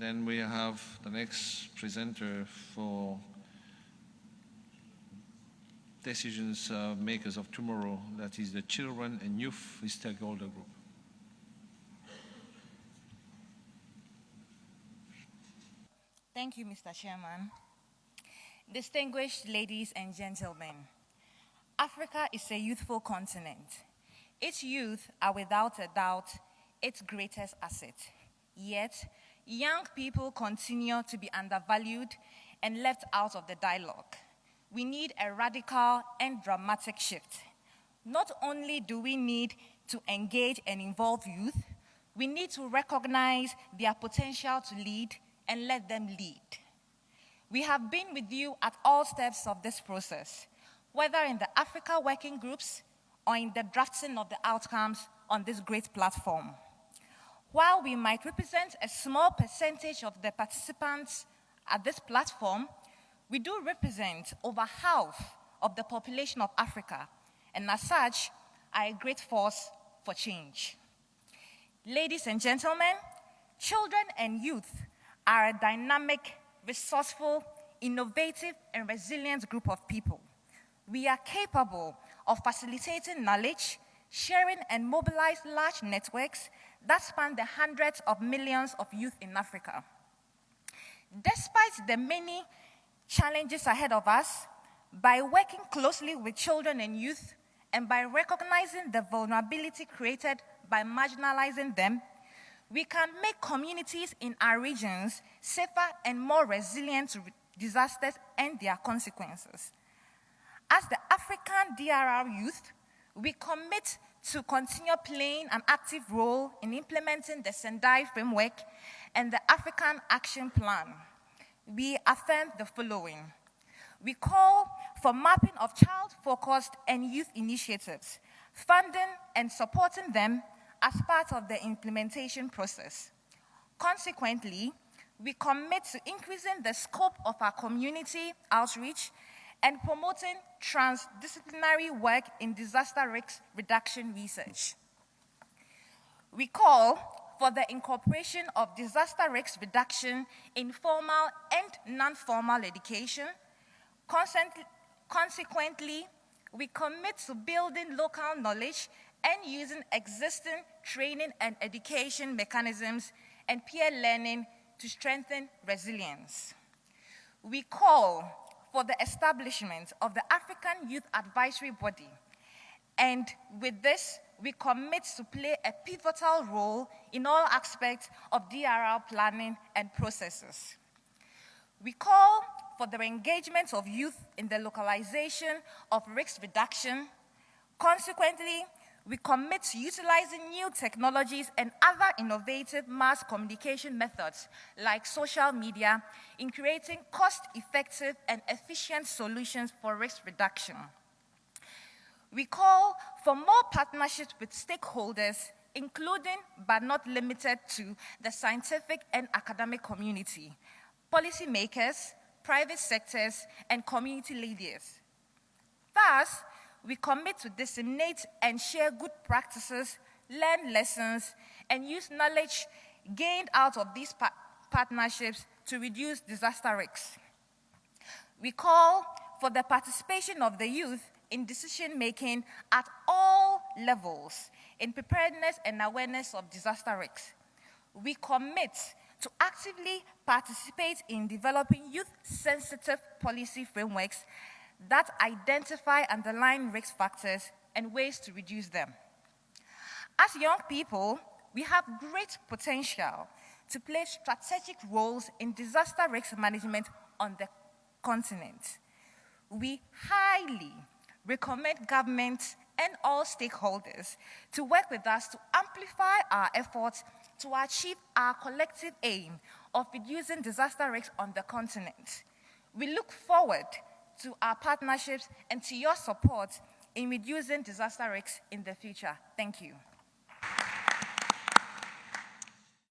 Then we have the next presenter for decisions makers of tomorrow, that is the Children and Youth Stakeholder Group. Thank you, Mr. Chairman. Distinguished ladies and gentlemen, Africa is a youthful continent. Its youth are without a doubt its greatest asset. Yet, young people continue to be undervalued and left out of the dialogue. We need a radical and dramatic shift. Not only do we need to engage and involve youth, we need to recognize their potential to lead and let them lead. We have been with you at all steps of this process, whether in the Africa working groups or in the drafting of the outcomes on this great platform. While we might represent a small percentage of the participants at this platform, we do represent over half of the population of Africa, and as such, are a great force for change. Ladies and gentlemen, children and youth are a dynamic, resourceful, innovative, and resilient group of people. We are capable of facilitating knowledge, sharing, and mobilize large networks that span the hundreds of millions of youth in Africa. Despite the many challenges ahead of us, by working closely with children and youth, and by recognizing the vulnerability created by marginalizing them, we can make communities in our regions safer and more resilient to disasters and their consequences. As the African DRR youth, we commit to continue playing an active role in implementing the Sendai framework and the African Action Plan. We affirm the following. We call for mapping of child-focused and youth initiatives, funding and supporting them as part of the implementation process. Consequently, we commit to increasing the scope of our community outreach and promoting transdisciplinary work in disaster risk reduction research. We call for the incorporation of disaster risk reduction in formal and non-formal education. Consequently, we commit to building local knowledge and using existing training and education mechanisms and peer learning to strengthen resilience. We call for the establishment of the African Youth Advisory Body, and with this, we commit to play a pivotal role in all aspects of DRR planning and processes. We call for the engagement of youth in the localization of risk reduction. Consequently, we commit to utilizing new technologies and other innovative mass communication methods like social media in creating cost-effective and efficient solutions for risk reduction. We call for more partnerships with stakeholders, including but not limited to the scientific and academic community, policymakers, private sectors, and community leaders. Thus, we commit to disseminate and share good practices, learn lessons, and use knowledge gained out of these partnerships to reduce disaster risks. We call for the participation of the youth in decision-making at all levels in preparedness and awareness of disaster risks. We commit to actively participate in developing youth-sensitive policy frameworks that identify underlying risk factors and ways to reduce them. As young people, we have great potential to play strategic roles in disaster risk management on the continent. We highly recommend governments and all stakeholders to work with us to amplify our efforts to achieve our collective aim of reducing disaster risks on the continent. We look forward to our partnerships and to your support in reducing disaster risks in the future. Thank you.